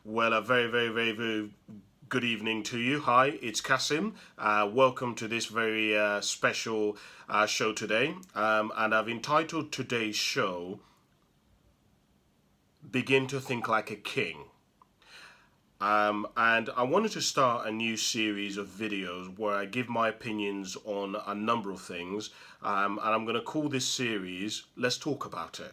Well, a very good evening to you. Hi, it's Cassim. Welcome to this very special show today. And I've entitled today's show, Begin to Think Like a King. And I wanted to start a new series of videos where I give my opinions on a number of things. And I'm going to call this series, Let's Talk About It.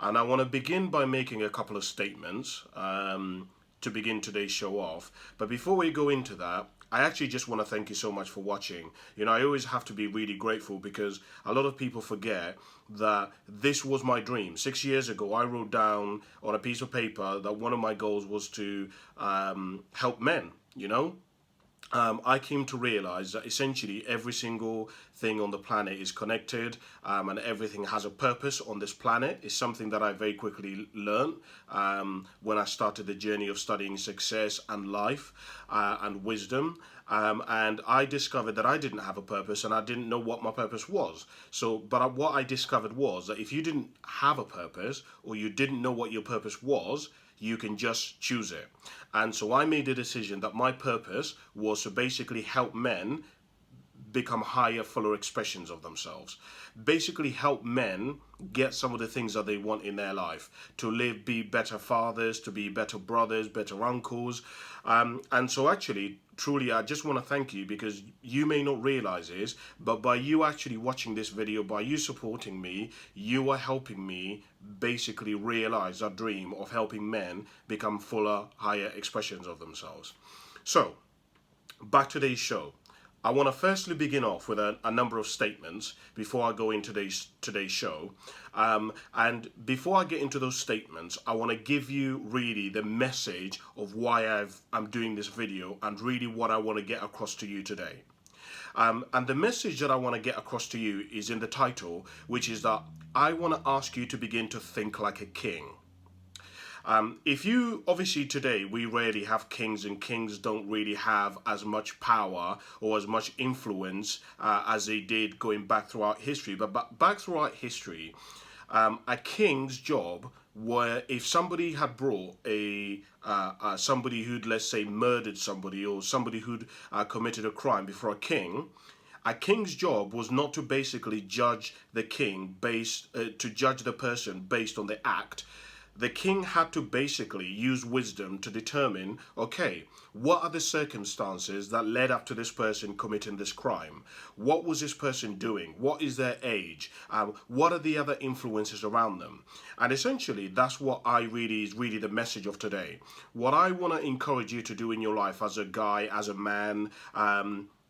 And I want to begin by making a couple of statements to begin today's show off. But before we go into that, I actually just want to thank you so much for watching. You know, I always have to be really grateful because a lot of people forget that this was my dream. 6 years ago, I wrote down on a piece of paper that one of my goals was to help men, you know? I came to realize that essentially every single thing on the planet is connected, and everything has a purpose on this planet. Is something that I very quickly learned when I started the journey of studying success and life and wisdom. And I discovered that I didn't have a purpose and I didn't know what my purpose was. But what I discovered was that if you didn't have a purpose or you didn't know what your purpose was, you can just choose it. And so I made a decision that my purpose was to basically help men become higher, fuller expressions of themselves. Basically help men get some of the things that they want in their life. To live, be better fathers, to be better brothers, better uncles. And so actually, truly, I just want to thank you because you may not realize this, but by you actually watching this video, by you supporting me, you are helping me basically realize that dream of helping men become fuller, higher expressions of themselves. So, back to today's show. I want to firstly begin off with a number of statements before I go into today's show. And before I get into those statements, I want to give you really the message of why I'm doing this video and really what I want to get across to you today. And the message that I want to get across to you is in the title, which is that I want to ask you to begin to think like a king. If you, obviously today, we rarely have kings and kings don't really have as much power or as much influence as they did going back throughout history. But back throughout history, a king's job where if somebody had brought somebody who'd, let's say, murdered somebody or somebody who'd committed a crime before a king's job was not to basically judge the king to judge the person based on the act. The king had to basically use wisdom to determine, okay, what are the circumstances that led up to this person committing this crime? What was this person doing? What is their age? What are the other influences around them? And essentially, that's what is really the message of today. What I want to encourage you to do in your life as a guy, as a man,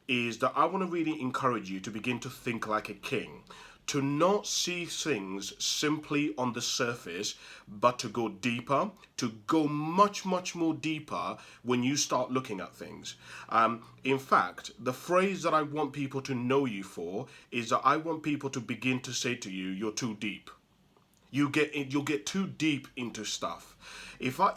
is that I want to really encourage you to begin to think like a king. To not see things simply on the surface, but to go deeper, to go much more deeper when you start looking at things. In fact, the phrase that I want people to know you for is that I want people to begin to say to you, you're too deep. You'll get too deep into stuff. If I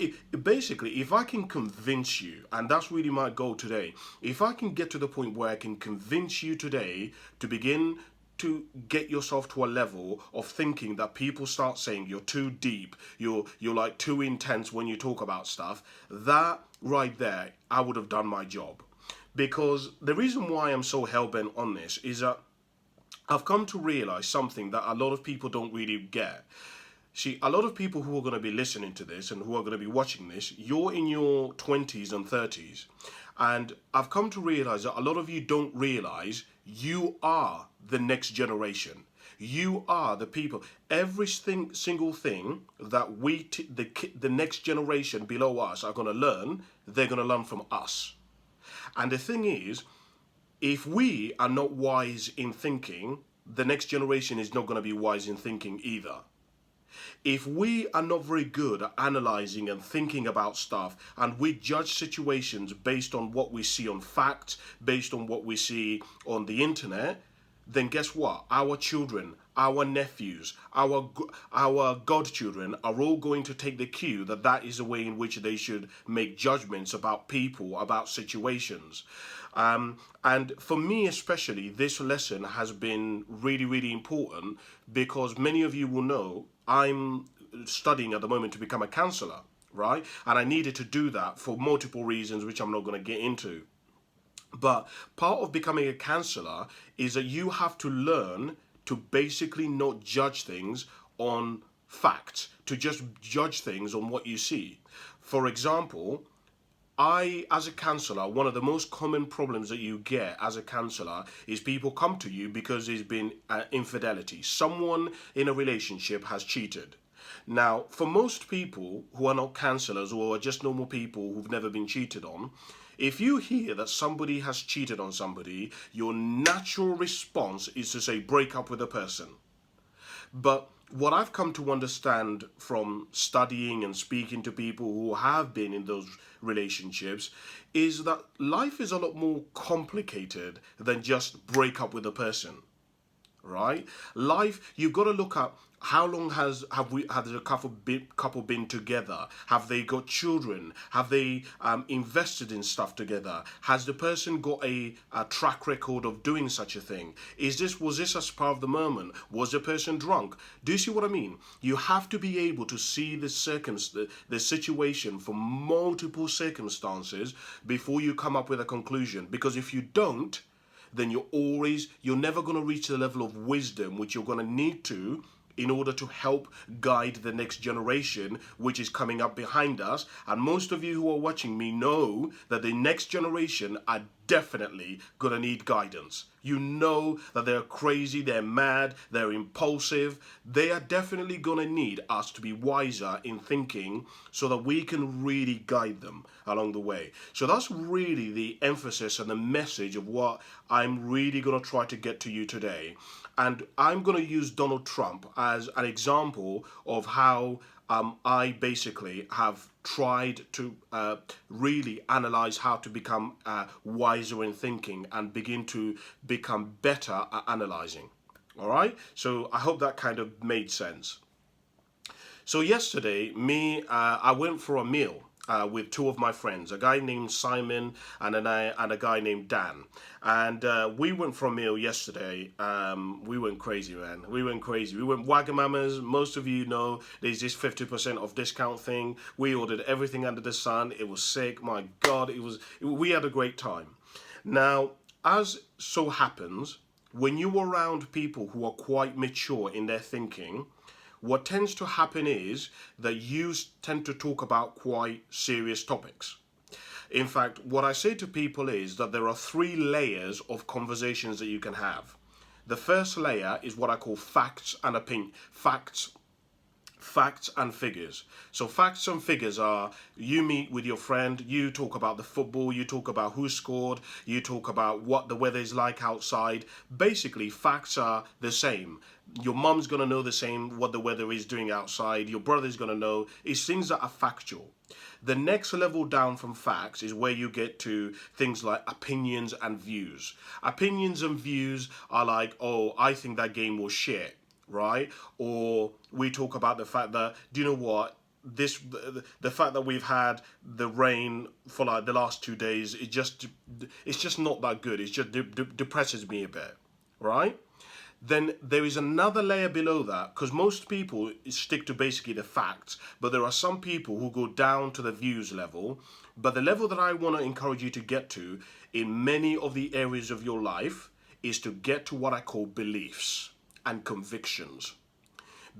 can convince you, and that's really my goal today, if I can get to the point where I can convince you today to begin to get yourself to a level of thinking that people start saying you're too deep, you're like too intense when you talk about stuff, that right there, I would have done my job. Because the reason why I'm so hell-bent on this is that I've come to realize something that a lot of people don't really get. See, a lot of people who are going to be listening to this and who are going to be watching this, you're in your 20s and 30s. And I've come to realize that a lot of you don't realize you are the next generation. You are the people. Every single thing that the next generation below us are going to learn, they're going to learn from us. And the thing is, if we are not wise in thinking, the next generation is not going to be wise in thinking either. If we are not very good at analyzing and thinking about stuff, and we judge situations based on what we see on facts, based on what we see on the internet, then guess what? Our children, our nephews, our godchildren are all going to take the cue that is the way in which they should make judgments about people, about situations. And for me especially, this lesson has been really important because many of you will know I'm studying at the moment to become a counselor, right? And I needed to do that for multiple reasons, which I'm not going to get into. But part of becoming a counselor is that you have to learn to basically not judge things on facts, to just judge things on what you see. For example, as a counselor, one of the most common problems that you get as a counselor is people come to you because there's been infidelity. Someone in a relationship has cheated. Now, for most people who are not counselors or are just normal people who've never been cheated on, if you hear that somebody has cheated on somebody, your natural response is to say, break up with the person. But what I've come to understand from studying and speaking to people who have been in those relationships is that life is a lot more complicated than just break up with a person, right? Life, you've got to look at how long have the couple been together? Have they got children? Have they invested in stuff together? Has the person got a track record of doing such a thing? Was this a spur of the moment? Was the person drunk? Do you see what I mean? You have to be able to see the situation from multiple circumstances before you come up with a conclusion. Because if you don't, then you're never going to reach the level of wisdom which you're going to need to in order to help guide the next generation which is coming up behind us. And most of you who are watching me know that the next generation are definitely going to need guidance. You know that they're crazy, they're mad, they're impulsive. They are definitely going to need us to be wiser in thinking so that we can really guide them along the way. So that's really the emphasis and the message of what I'm really going to try to get to you today. And I'm going to use Donald Trump as an example of how I basically have tried to really analyze how to become wiser in thinking and begin to become better at analyzing. All right? So I hope that kind of made sense. So yesterday, I went for a meal with two of my friends, a guy named Simon and a guy named Dan. And we went for a meal yesterday. We went crazy, man. We went crazy. We went Wagamamas. Most of you know there's this 50% off discount thing. We ordered everything under the sun. It was sick. My God, we had a great time. Now, as so happens, when you're around people who are quite mature in their thinking, what tends to happen is that you tend to talk about quite serious topics. In fact, what I say to people is that there are three layers of conversations that you can have. The first layer is what I call facts and opinion. Facts and figures. So facts and figures are, you meet with your friend, you talk about the football, you talk about who scored, you talk about what the weather is like outside. Basically, facts are the same. Your mum's going to know the same what the weather is doing outside. Your brother's going to know. It's things that are factual. The next level down from facts is where you get to things like opinions and views. Opinions and views are like, oh, I think that game was shit, right? Or we talk about the fact that, do you know what? The fact that we've had the rain for like the last 2 days, it's just not that good. It just depresses me a bit, right? Then there is another layer below that, because most people stick to basically the facts, but there are some people who go down to the views level. But the level that I want to encourage you to get to in many of the areas of your life is to get to what I call beliefs and convictions.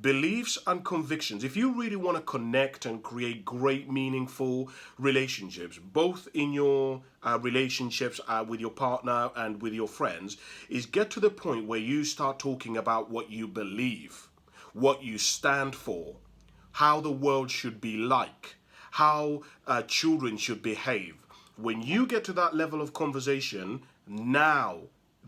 Beliefs and convictions. If you really want to connect and create great, meaningful relationships, both in your relationships with your partner and with your friends, is get to the point where you start talking about what you believe, what you stand for, how the world should be like, how children should behave. When you get to that level of conversation, now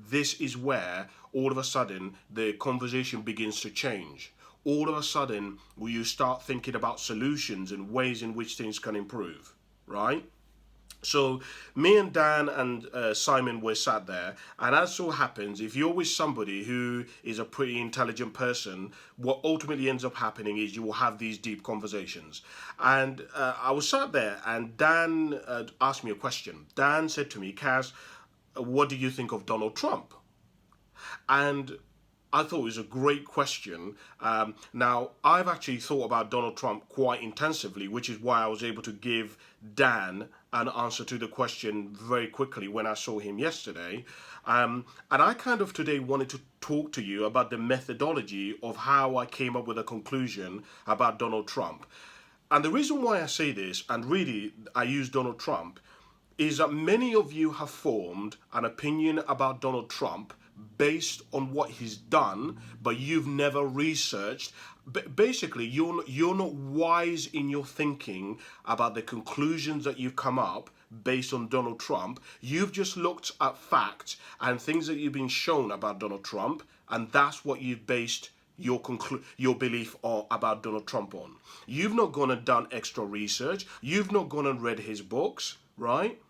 this is where all of a sudden the conversation begins to change. All of a sudden, will you start thinking about solutions and ways in which things can improve, right? So me and Dan and Simon were sat there, and as so happens, if you're with somebody who is a pretty intelligent person, what ultimately ends up happening is you will have these deep conversations. And I was sat there, and Dan asked me a question. Dan said to me, Cass, what do you think of Donald Trump? And I thought it was a great question. Now, I've actually thought about Donald Trump quite intensively, which is why I was able to give Dan an answer to the question very quickly when I saw him yesterday. And I kind of today wanted to talk to you about the methodology of how I came up with a conclusion about Donald Trump. And the reason why I say this, and really I use Donald Trump, is that many of you have formed an opinion about Donald Trump based on what he's done, but you've never researched. Basically, you're not wise in your thinking about the conclusions that you've come up based on Donald Trump. You've just looked at facts and things that you've been shown about Donald Trump, and that's what you've based your belief about Donald Trump on. You've not gone and done extra research. You've not gone and read his books, right?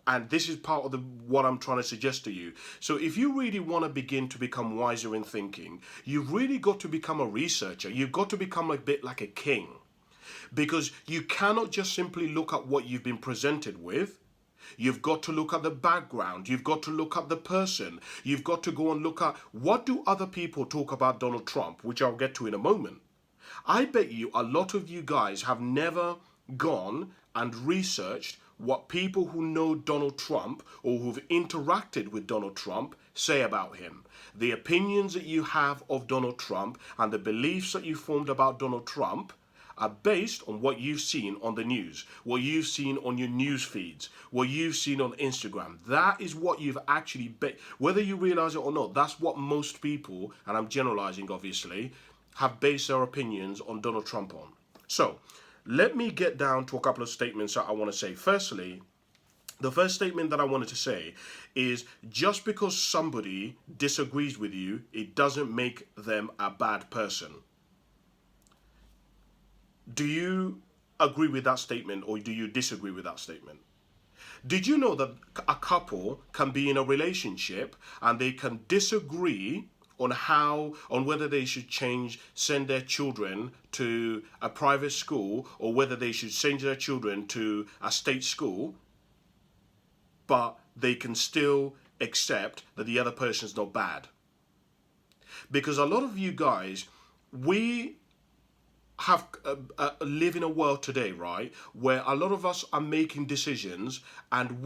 And this is part of what I'm trying to suggest to you. So if you really want to begin to become wiser in thinking, you've really got to become a researcher. You've got to become a bit like a king. Because you cannot just simply look at what you've been presented with. You've got to look at the background. You've got to look at the person. You've got to go and look at what do other people talk about Donald Trump, which I'll get to in a moment. I bet you a lot of you guys have never gone and researched what people who know Donald Trump or who've interacted with Donald Trump say about him. The opinions that you have of Donald Trump and the beliefs that you formed about Donald Trump are based on what you've seen on the news, what you've seen on your news feeds, what you've seen on Instagram. That is what you've actually, whether you realize it or not, that's what most people, and I'm generalizing obviously, have based their opinions on Donald Trump on. So, let me get down to a couple of statements that I want to say. Firstly, the first statement that I wanted to say is just because somebody disagrees with you, it doesn't make them a bad person. Do you agree with that statement or do you disagree with that statement? Did you know that a couple can be in a relationship and they can disagree on whether they should send their children to a private school or whether they should send their children to a state school, but they can still accept that the other person's not bad? Because a lot of you guys, we live in a world today, right, where a lot of us are making decisions, and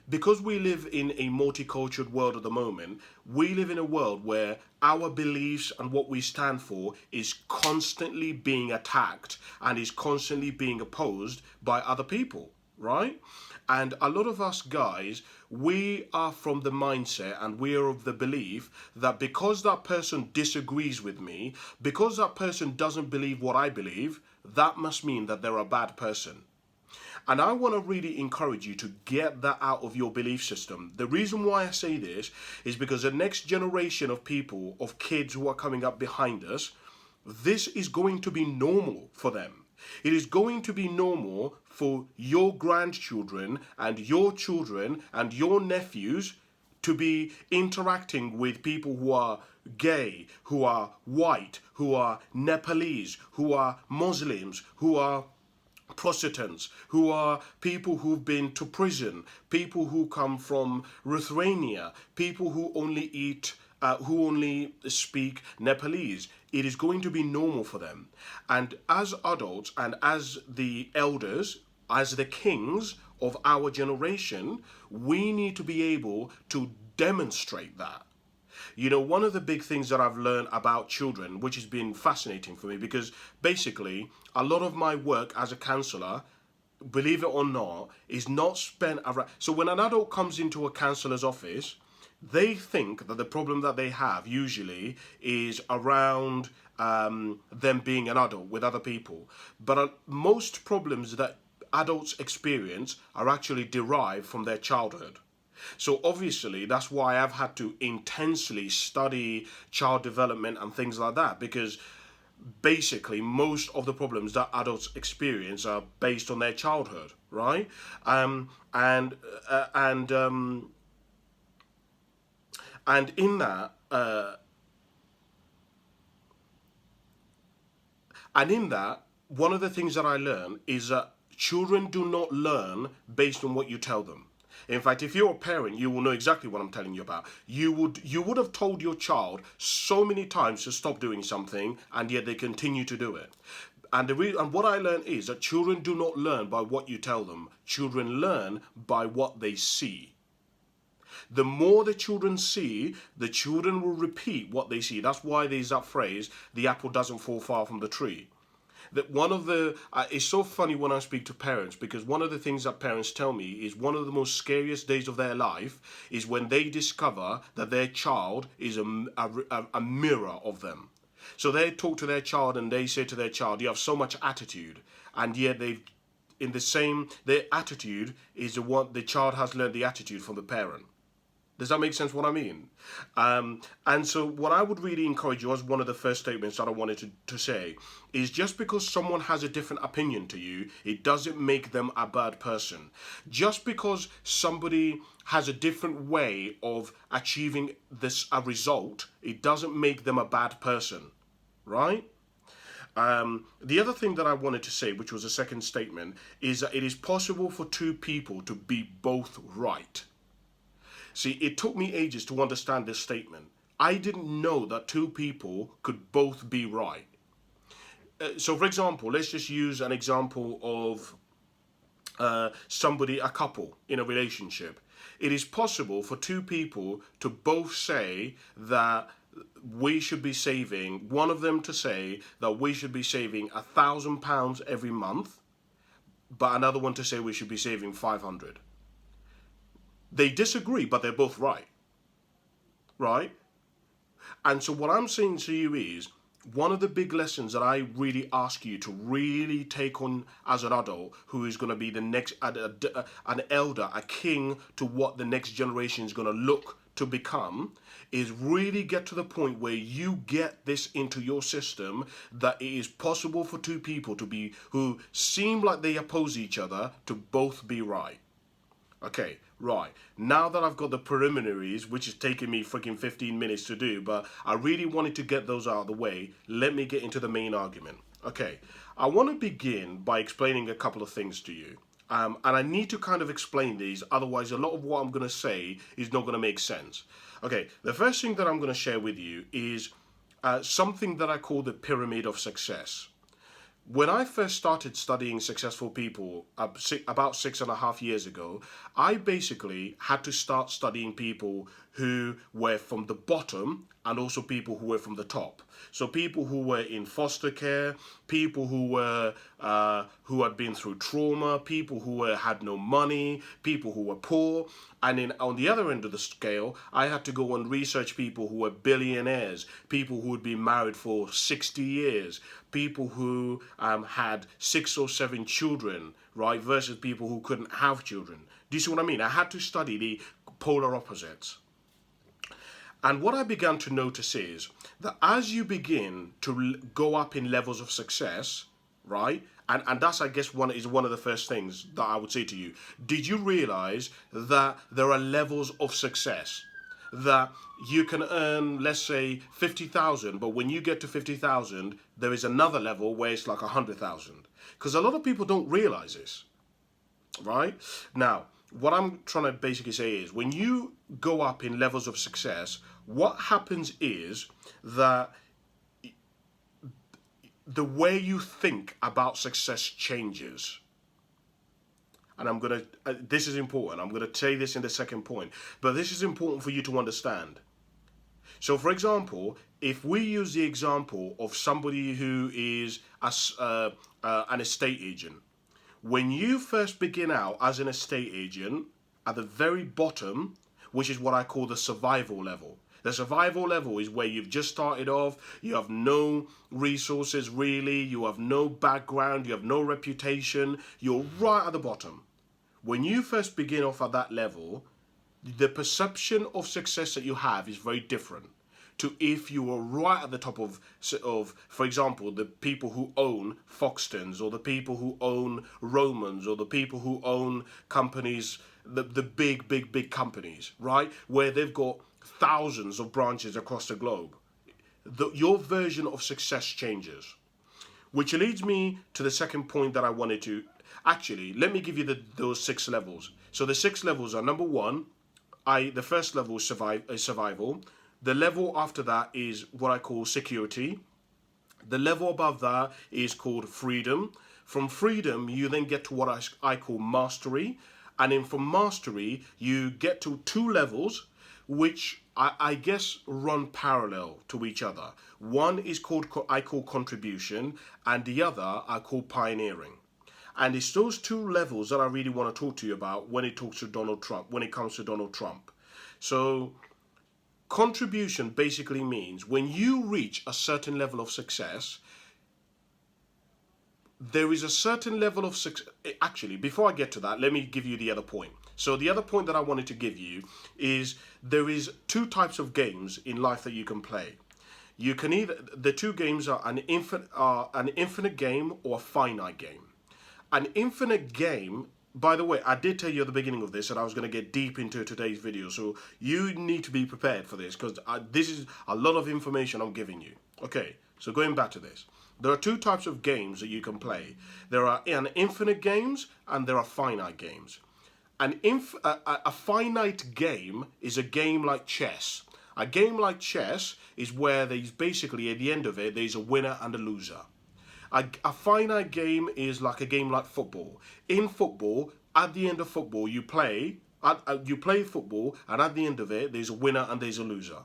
because we live in a multicultural world at the moment, we live in a world where our beliefs and what we stand for is constantly being attacked and is constantly being opposed by other people, right? And a lot of us guys, we are from the mindset and we are of the belief that because that person disagrees with me, because that person doesn't believe what I believe, that must mean that they're a bad person. And I want to really encourage you to get that out of your belief system. The reason why I say this is because the next generation of people, of kids who are coming up behind us, this is going to be normal for them. It is going to be normal for your grandchildren and your children and your nephews to be interacting with people who are gay, who are white, who are Nepalese, who are Muslims, who are Protestants, who are people who've been to prison, people who come from Lithuania, people who who only speak Nepalese. It is going to be normal for them. And as adults and as the elders, as the kings of our generation, we need to be able to demonstrate that. You know, one of the big things that I've learned about children, which has been fascinating for me, because basically a lot of my work as a counselor, believe it or not, is not spent around. So when an adult comes into a counselor's office, they think that the problem that they have usually is around them being an adult with other people. But most problems that adults experience are actually derived from their childhood. So obviously that's why I've had to intensely study child development and things like that, because basically most of the problems that adults experience are based on their childhood, right? And in that, one of the things that I learned is that children do not learn based on what you tell them. In fact, if you're a parent, you will know exactly what I'm telling you about. You would have told your child so many times to stop doing something, and yet they continue to do it. And what I learned is that children do not learn by what you tell them. Children learn by what they see. The more the children see, the children will repeat what they see. That's why there's that phrase, the apple doesn't fall far from the tree. That one of the it's so funny when I speak to parents, because one of the things that parents tell me is one of the most scariest days of their life is when they discover that their child is a mirror of them. So they talk to their child and they say to their child, you have so much attitude, and yet they've in the same their attitude is the one the child has learned the attitude from the parent. Does that make sense what I mean? And so what I would really encourage you, as one of the first statements that I wanted to say, is just because someone has a different opinion to you, it doesn't make them a bad person. Just because somebody has a different way of achieving a result, it doesn't make them a bad person, right? The other thing that I wanted to say, which was a second statement, is that it is possible for two people to be both right. See, it took me ages to understand this statement. I didn't know that two people could both be right. So, for example, let's just use an example of a couple in a relationship. It is possible for two people to both say that we should be saving, one of them to say that we should be saving £1,000 every month, but another one to say we should be saving 500. They disagree, but they're both right. Right? And so what I'm saying to you is, one of the big lessons that I really ask you to really take on as an adult who is going to be the next, an elder, a king to what the next generation is going to look to become, is really get to the point where you get this into your system, that it is possible for two people to be, who seem like they oppose each other, to both be right. Okay, right. Now that I've got the preliminaries, which is taking me freaking 15 minutes to do, but I really wanted to get those out of the way, let me get into the main argument. Okay, I want to begin by explaining a couple of things to you. And I need to kind of explain these, otherwise a lot of what I'm going to say is not going to make sense. Okay, the first thing that I'm going to share with you is something that I call the pyramid of success. When I first started studying successful people about 6.5 years ago, I basically had to start studying people who were from the bottom and also people who were from the top. So people who were in foster care, people who who had been through trauma, people who had no money, people who were poor. And then on the other end of the scale, I had to go and research people who were billionaires, people who had been married for 60 years, people who had 6 or 7 children, right, versus people who couldn't have children. Do you see what I mean? I had to study the polar opposites. And what I began to notice is that as you begin to go up in levels of success, right? And that's, I guess, one of the first things that I would say to you. Did you realize that there are levels of success? That you can earn, let's say, 50,000, but when you get to 50,000, there is another level where it's like 100,000. Because a lot of people don't realize this, right? Now, what I'm trying to basically say is, when you go up in levels of success, what happens is that the way you think about success changes. And I'm going to, this is important, I'm going to say this in the second point, but this is important for you to understand. So, for example, if we use the example of somebody who is an estate agent, when you first begin out as an estate agent, at the very bottom, which is what I call the survival level. The survival level is where you've just started off, you have no resources really, you have no background, you have no reputation, you're right at the bottom. When you first begin off at that level, the perception of success that you have is very different to if you were right at the top of, for example, the people who own Foxtons, or the people who own Romans, or the people who own companies, the big companies, right? Where they've got thousands of branches across the globe. Your version of success changes. Which leads me to the second point that I wanted to... Actually, let me give you those 6 levels. So the 6 levels are: number one, the first level is survival. The level after that is what I call security. The level above that is called freedom. From freedom, you then get to what I call mastery. And then from mastery, you get to 2 levels, which I guess run parallel to each other. One is called, I call contribution, and the other I call pioneering. And it's those 2 levels that I really want to talk to you about when it talks to Donald Trump, when it comes to Donald Trump. So contribution basically means when you reach a certain level of success, there is a certain level of success. Actually, before I get to that, let me give you the other point. So the other point that I wanted to give you is there is 2 types of games in life that you can play. You can either, the 2 games are an infinite game or a finite game. An infinite game, by the way, I did tell you at the beginning of this that I was going to get deep into today's video, so you need to be prepared for this because this is a lot of information I'm giving you. Okay, so going back to this. There are 2 types of games that you can play. There are infinite games and there are finite games. A finite game is a game like chess. A game like chess is where there's basically, at the end of it, there's a winner and a loser. A finite game is like a game like football. In football, at the end of football, you play football, and at the end of it, there's a winner and there's a loser.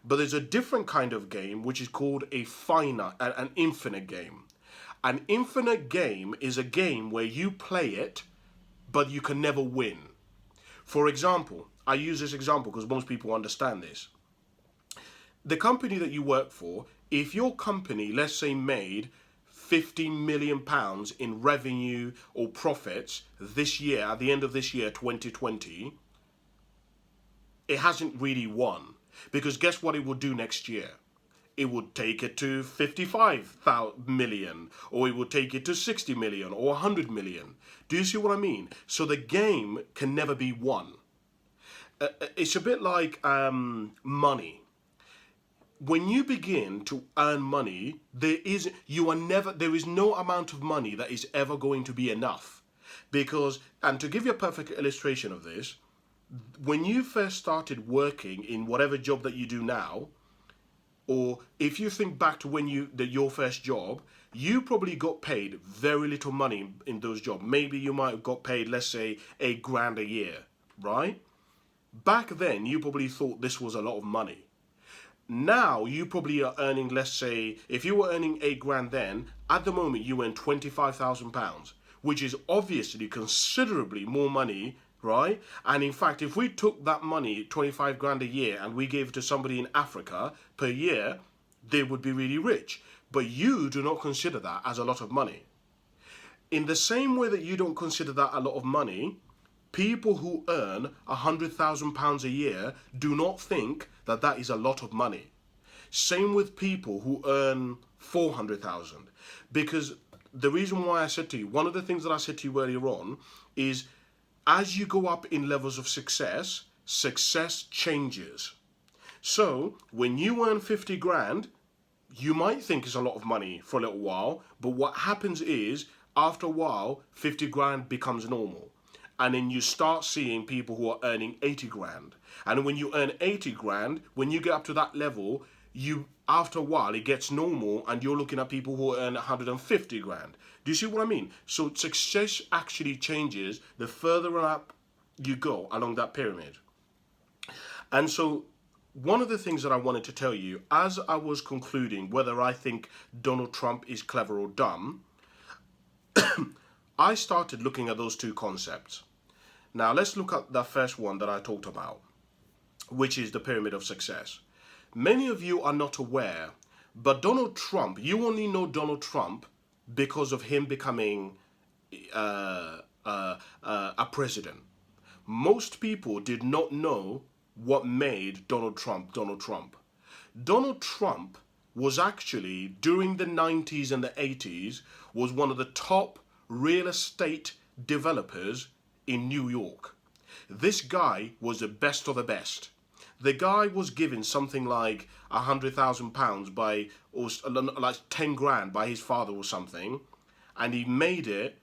But there's a different kind of game which is called an infinite game. An infinite game is a game where you play it, but you can never win. For example, I use this example because most people understand this. The company that you work for, if your company, let's say, made £50 million in revenue or profits this year, at the end of this year, 2020, it hasn't really won. Because guess what it will do next year? It would take it to 55 million, or it would take it to 60 million or 100 million. Do you see what I mean? So the game can never be won. It's a bit like money. When you begin to earn money, there is no amount of money that is ever going to be enough. Because, and to give you a perfect illustration of this, when you first started working in whatever job that you do now, or if you think back to when your first job, you probably got paid very little money in those jobs. Maybe you might have got paid, let's say, £8,000 a year, right? Back then, you probably thought this was a lot of money. Now, you probably are earning, let's say, if you were earning £8,000 then, at the moment you earn £25,000, which is obviously considerably more money, right? And in fact, if we took that money, 25 grand a year, and we gave it to somebody in Africa per year, they would be really rich. But you do not consider that as a lot of money. In the same way that you don't consider that a lot of money, people who earn £100,000 a year do not think that that is a lot of money. Same with people who earn 400,000. Because the reason why I said to you, one of the things that I said to you earlier on is, as you go up in levels of success, success changes. So when you earn 50 grand, you might think it's a lot of money for a little while, but what happens is, after a while, 50 grand becomes normal. And then you start seeing people who are earning 80 grand. And when you earn 80 grand, when you get up to that level, after a while, it gets normal and you're looking at people who earn 150 grand. Do you see what I mean? So success actually changes the further up you go along that pyramid. And so one of the things that I wanted to tell you, as I was concluding whether I think Donald Trump is clever or dumb, I started looking at those 2 concepts. Now let's look at the first one that I talked about, which is the pyramid of success. Many of you are not aware, but Donald Trump, you only know Donald Trump because of him becoming a president. Most people did not know what made Donald Trump Donald Trump. Donald Trump was actually, during the 90s and the 80s, was one of the top real estate developers in New York. This guy was the best of the best. The guy was given something like £100,000 by, or like 10 grand by his father or something, and he made it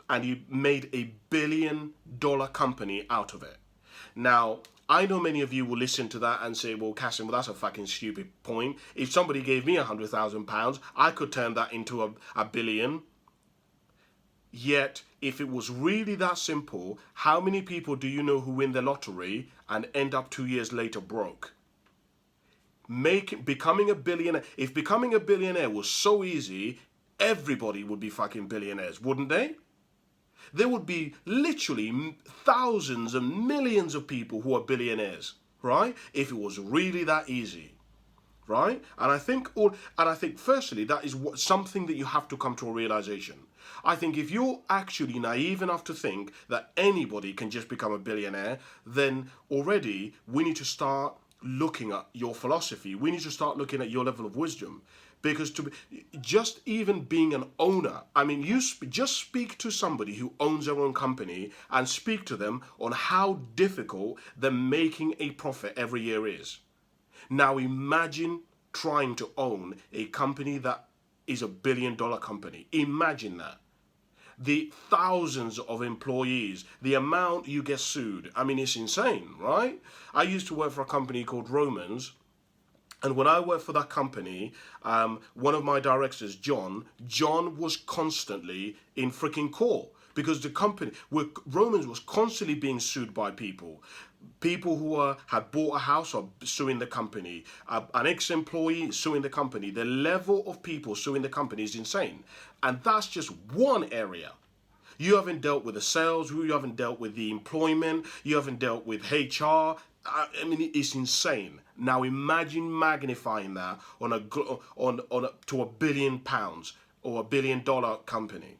and he made $1 billion company out of it. Now, I know many of you will listen to that and say, well, Cassim, well, that's a fucking stupid point. If somebody gave me £100,000, I could turn that into a billion. Yet, if it was really that simple, how many people do you know who win the lottery and end up 2 years later broke? Becoming a billionaire. If becoming a billionaire was so easy, everybody would be fucking billionaires, wouldn't they? There would be literally thousands and millions of people who are billionaires, right? If it was really that easy, right? And I think firstly that is something that you have to come to a realization. I think if you're actually naive enough to think that anybody can just become a billionaire, then already we need to start looking at your philosophy. We need to start looking at your level of wisdom. Because just even being an owner, I mean, just speak to somebody who owns their own company and speak to them on how difficult them making a profit every year is. Now imagine trying to own a company that is $1 billion company. Imagine that. The thousands of employees, the amount you get sued. I mean, it's insane, right? I used to work for a company called Romans. And when I worked for that company, one of my directors, John was constantly in freaking court because the company, Romans was constantly being sued by people. People who had bought a house are suing the company. An ex-employee is suing the company. The level of people suing the company is insane. And that's just one area. You haven't dealt with the sales, you haven't dealt with the employment, you haven't dealt with HR. I mean, it's insane. Now imagine magnifying that to £1 billion or $1 billion company.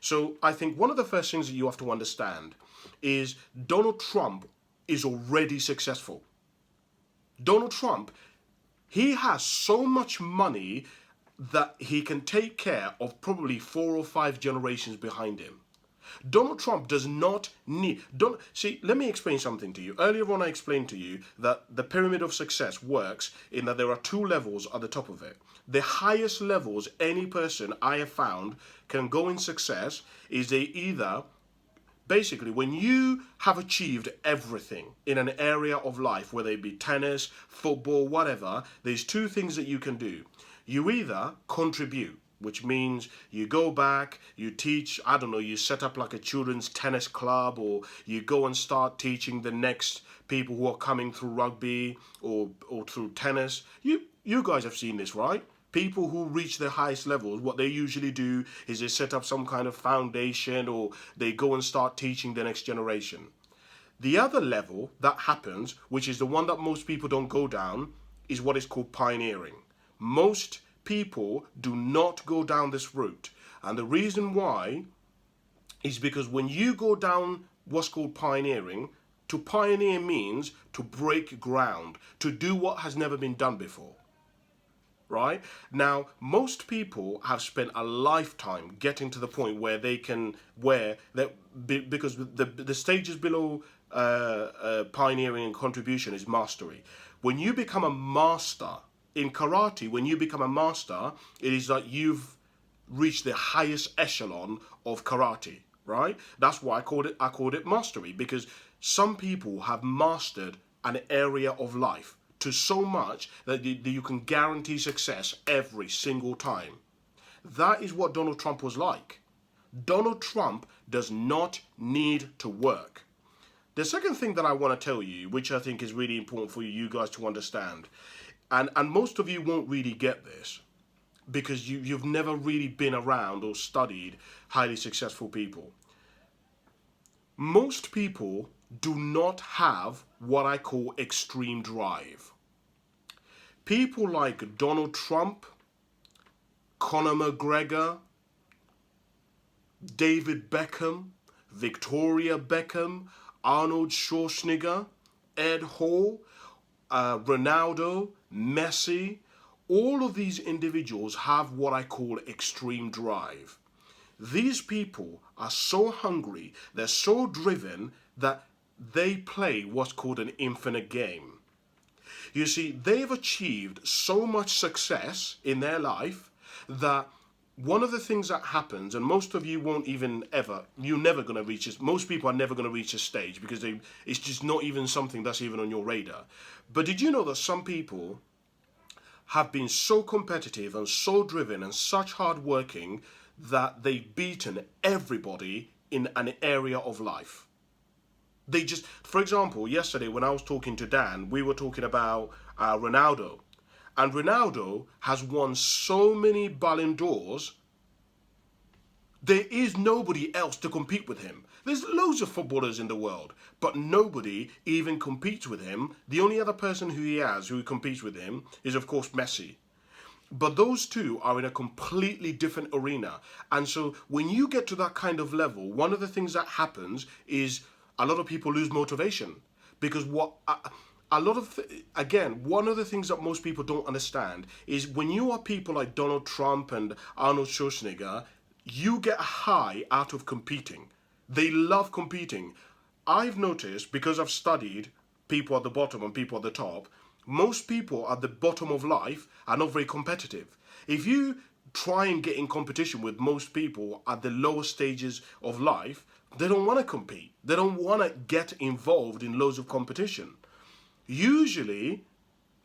So I think one of the first things that you have to understand is Donald Trump is already successful. Donald Trump, he has so much money that he can take care of probably 4 or 5 generations behind him. Donald Trump does not need... See, let me explain something to you. Earlier on I explained to you that the pyramid of success works in that there are 2 levels at the top of it. The highest levels any person I have found can go in success is they either... Basically, when you have achieved everything in an area of life, whether it be tennis, football, whatever, there's 2 things that you can do. You either contribute, which means you go back, you teach, I don't know, you set up like a children's tennis club, or you go and start teaching the next people who are coming through rugby or through tennis. You guys have seen this, right? People who reach the highest levels, what they usually do is they set up some kind of foundation or they go and start teaching the next generation. The other level that happens, which is the one that most people don't go down, is what is called pioneering. Most people do not go down this route. And the reason why is because when you go down what's called pioneering, to pioneer means to break ground, to do what has never been done before. Right? Now, most people have spent a lifetime getting to the point where they can, because the stages below pioneering and contribution is mastery. When you become a master in karate, when you become a master, it is like you've reached the highest echelon of karate, right? That's why I called it mastery, because some people have mastered an area of life to so much that you can guarantee success every single time. That is what Donald Trump was like. Donald Trump does not need to work. The second thing that I want to tell you, which I think is really important for you guys to understand, and most of you won't really get this because you've never really been around or studied highly successful people. Most people do not have what I call extreme drive. People like Donald Trump, Conor McGregor, David Beckham, Victoria Beckham, Arnold Schwarzenegger, Ed Hall, Ronaldo, Messi, all of these individuals have what I call extreme drive. These people are so hungry, they're so driven that they play what's called an infinite game. You see, they've achieved so much success in their life that one of the things that happens, and most of you won't even ever, you're never going to reach this. Most people are never going to reach a stage because it's just not even something that's even on your radar. But did you know that some people have been so competitive and so driven and such hard working that they've beaten everybody in an area of life? They just, for example, yesterday when I was talking to Dan, we were talking about Ronaldo. And Ronaldo has won so many Ballon d'Ors, there is nobody else to compete with him. There's loads of footballers in the world, but nobody even competes with him. The only other person who competes with him is, of course, Messi. But those two are in a completely different arena. And so when you get to that kind of level, one of the things that happens is a lot of people lose motivation. Because again, one of the things that most people don't understand is when you are people like Donald Trump and Arnold Schwarzenegger, you get a high out of competing. They love competing. I've noticed, because I've studied people at the bottom and people at the top, most people at the bottom of life are not very competitive. If you try and get in competition with most people at the lower stages of life, they don't want to compete. They don't want to get involved in loads of competition. Usually,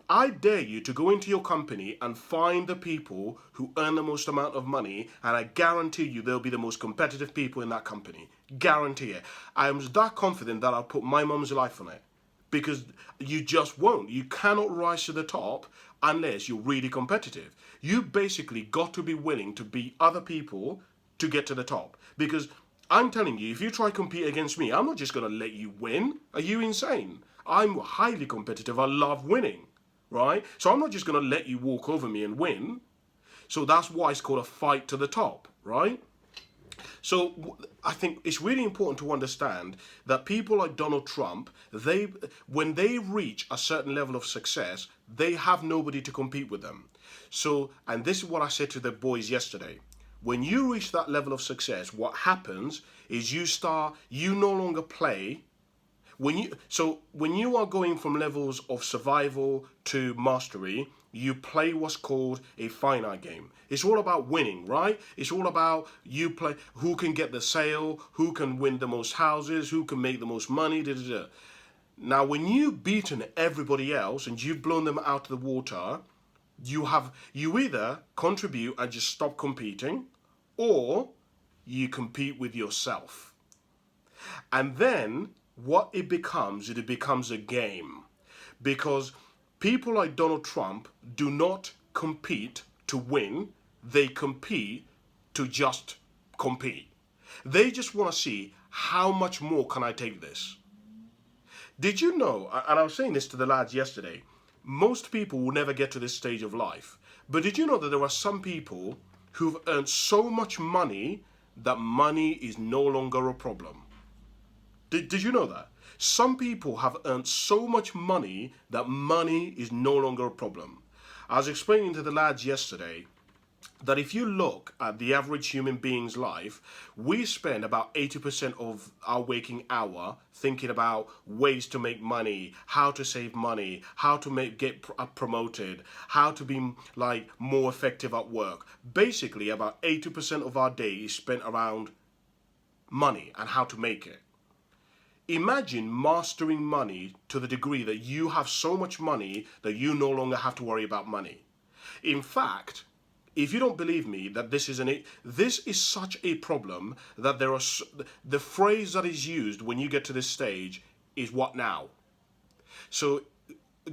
I dare you to go into your company and find the people who earn the most amount of money, and I guarantee you they'll be the most competitive people in that company. Guarantee it. I am that confident that I'll put my mum's life on it. Because you just won't. You cannot rise to the top unless you're really competitive. You basically got to be willing to beat other people to get to the top. Because I'm telling you, if you try to compete against me, I'm not just going to let you win. Are you insane? I'm highly competitive. I love winning, right? So I'm not just going to let you walk over me and win. So that's why it's called a fight to the top, right? So I think it's really important to understand that people like Donald Trump, when they reach a certain level of success, they have nobody to compete with them. So, and this is what I said to the boys yesterday. When you reach that level of success, what happens is you no longer play. When you are going from levels of survival to mastery, you play what's called a finite game. It's all about winning, right? It's all about you play who can get the sale, who can win the most houses, who can make the most money. Da, da, da. Now, when you've beaten everybody else and you've blown them out of the water, you either contribute and just stop competing, or you compete with yourself. And then what it becomes a game. Because people like Donald Trump do not compete to win, they compete to just compete. They just want to see how much more can I take this. Did you know, and I was saying this to the lads yesterday, most people will never get to this stage of life. But did you know that there are some people who've earned so much money that money is no longer a problem? Did you know that? Some people have earned so much money that money is no longer a problem. I was explaining to the lads yesterday that if you look at the average human being's life, we spend about 80% of our waking hour thinking about ways to make money, how to save money, how to get promoted, how to be like more effective at work. Basically, about 80% of our day is spent around money and how to make it. Imagine mastering money to the degree that you have so much money that you no longer have to worry about money. In fact, if you don't believe me that this is such a problem that the phrase that is used when you get to this stage is "what now?" So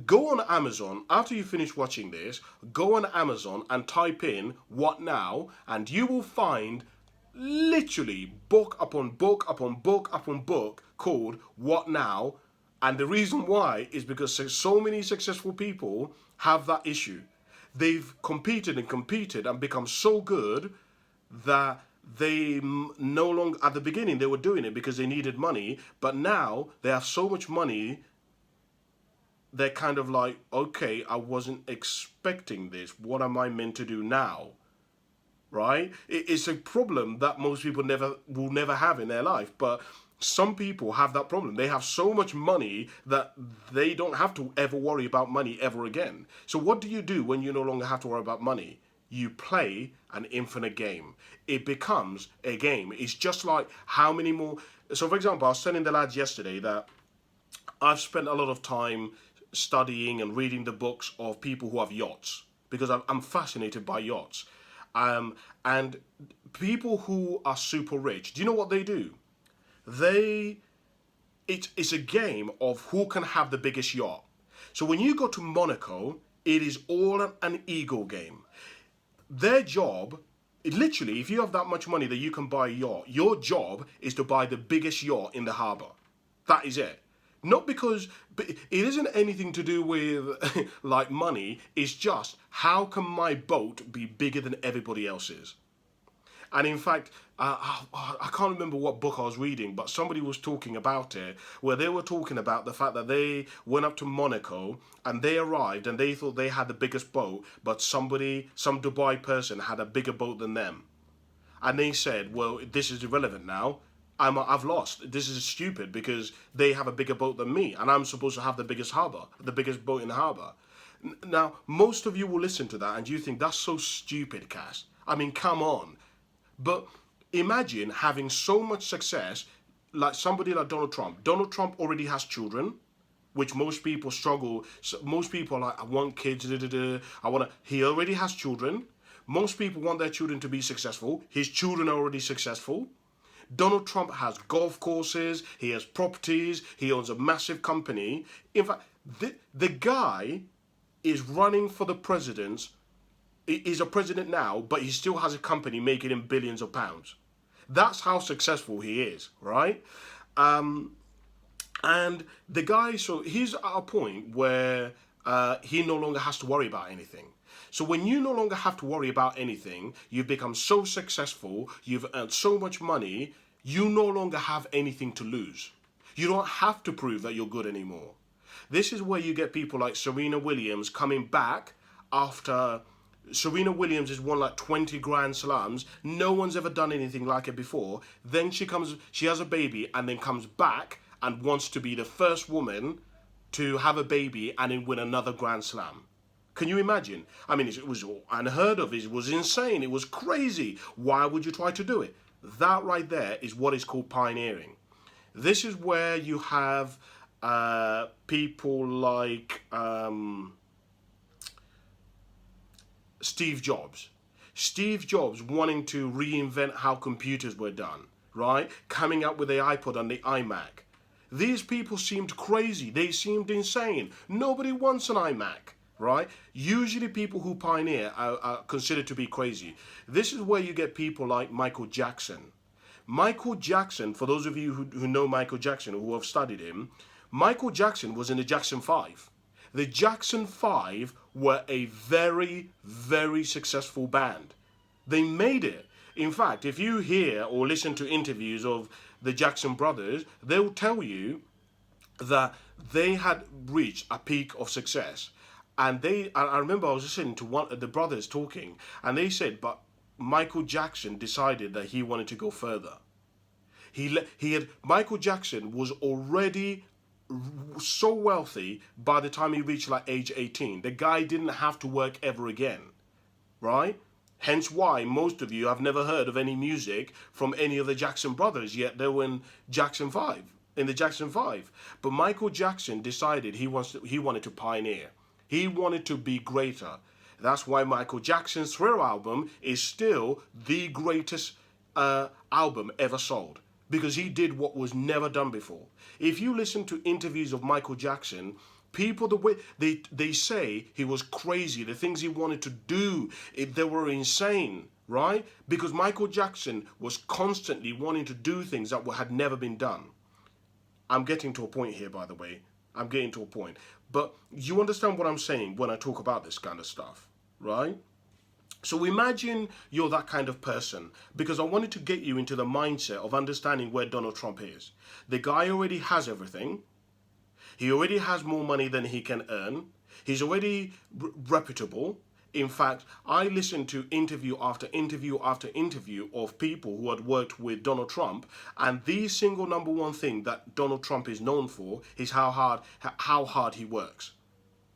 go on Amazon after you finish watching this. Go on Amazon and type in "what now," and you will find literally book upon book upon book upon book called "What Now?" And the reason why is because so many successful people have that issue. They've competed and become so good that they no longer, at the beginning they were doing it because they needed money, but now they have so much money, they're kind of like, okay, I wasn't expecting this. What am I meant to do now? Right? It's a problem that most people will never have in their life, but some people have that problem. They have so much money that they don't have to ever worry about money ever again. So what do you do when you no longer have to worry about money? you play an infinite game. It becomes a game. It's just like how many more. So, for example, I was telling the lads yesterday that I've spent a lot of time studying and reading the books of people who have yachts because I'm fascinated by yachts. And people who are super rich, do you know what they do? They it's a game of who can have the biggest yacht. So when you go to Monaco, it is all an ego game. Their job, literally, if you have that much money that you can buy a yacht, your job is to buy the biggest yacht in the harbour. That is it. Not because it isn't anything to do with like money. It's just how can my boat be bigger than everybody else's? And in fact, I can't remember what book I was reading, but somebody was talking about it, where they were talking about the fact that they went up to Monaco and they arrived and they thought they had the biggest boat, but some Dubai person had a bigger boat than them. And they said, well, this is irrelevant now. I've lost. This is stupid because they have a bigger boat than me, and I'm supposed to have the biggest harbour, the biggest boat in the harbour. Now, most of you will listen to that and you think that's so stupid, Cass. I mean, come on. But imagine having so much success, like somebody like Donald Trump. Donald Trump already has children, which most people struggle. Most people are like, I want kids. I want to. He already has children. Most people want their children to be successful. His children are already successful. Donald Trump has golf courses. He has properties. He owns a massive company. In fact, the guy is running for the presidency. He's a president now, but he still has a company making him billions of pounds. That's how successful he is, right? And the guy, so he's at a point where he no longer has to worry about anything. So when you no longer have to worry about anything, you've become so successful, you've earned so much money, you no longer have anything to lose. You don't have to prove that you're good anymore. This is where you get people like Serena Williams coming back after. Serena Williams has won like 20 Grand Slams. No one's ever done anything like it before. Then she has a baby and then comes back and wants to be the first woman to have a baby and then win another Grand Slam. Can you imagine? I mean, it was unheard of. It was insane. It was crazy. Why would you try to do it? That right there is what is called pioneering. This is where you have people like Steve Jobs. Steve Jobs wanting to reinvent how computers were done, right? Coming up with the iPod and the iMac. These people seemed crazy. They seemed insane. Nobody wants an iMac, right? Usually people who pioneer are considered to be crazy. This is where you get people like Michael Jackson. Michael Jackson, for those of you who know Michael Jackson or who have studied him, Michael Jackson was in the Jackson 5. The Jackson 5 were a very, very successful band. They made it. In fact, if you hear or listen to interviews of the Jackson brothers, they'll tell you that they had reached a peak of success. And I remember I was listening to one of the brothers talking, and they said, but Michael Jackson decided that he wanted to go further. Michael Jackson was already so wealthy by the time he reached like age 18. The guy didn't have to work ever again, right? Hence why most of you have never heard of any music from any of the Jackson brothers, yet they were in Jackson 5, in the Jackson 5. But Michael Jackson decided he wanted to pioneer. He wanted to be greater. That's why Michael Jackson's Thriller album is still the greatest album ever sold, because he did what was never done before. If you listen to interviews of Michael Jackson, people, the way they say he was crazy, the things he wanted to do, they were insane, right? Because Michael Jackson was constantly wanting to do things that had never been done. I'm getting to a point here, by the way. I'm getting to a point. But you understand what I'm saying when I talk about this kind of stuff, right? So imagine you're that kind of person, because I wanted to get you into the mindset of understanding where Donald Trump is. The guy already has everything. He already has more money than he can earn. He's already reputable. In fact, I listened to interview after interview after interview of people who had worked with Donald Trump, and the single number one thing that Donald Trump is known for is how hard he works.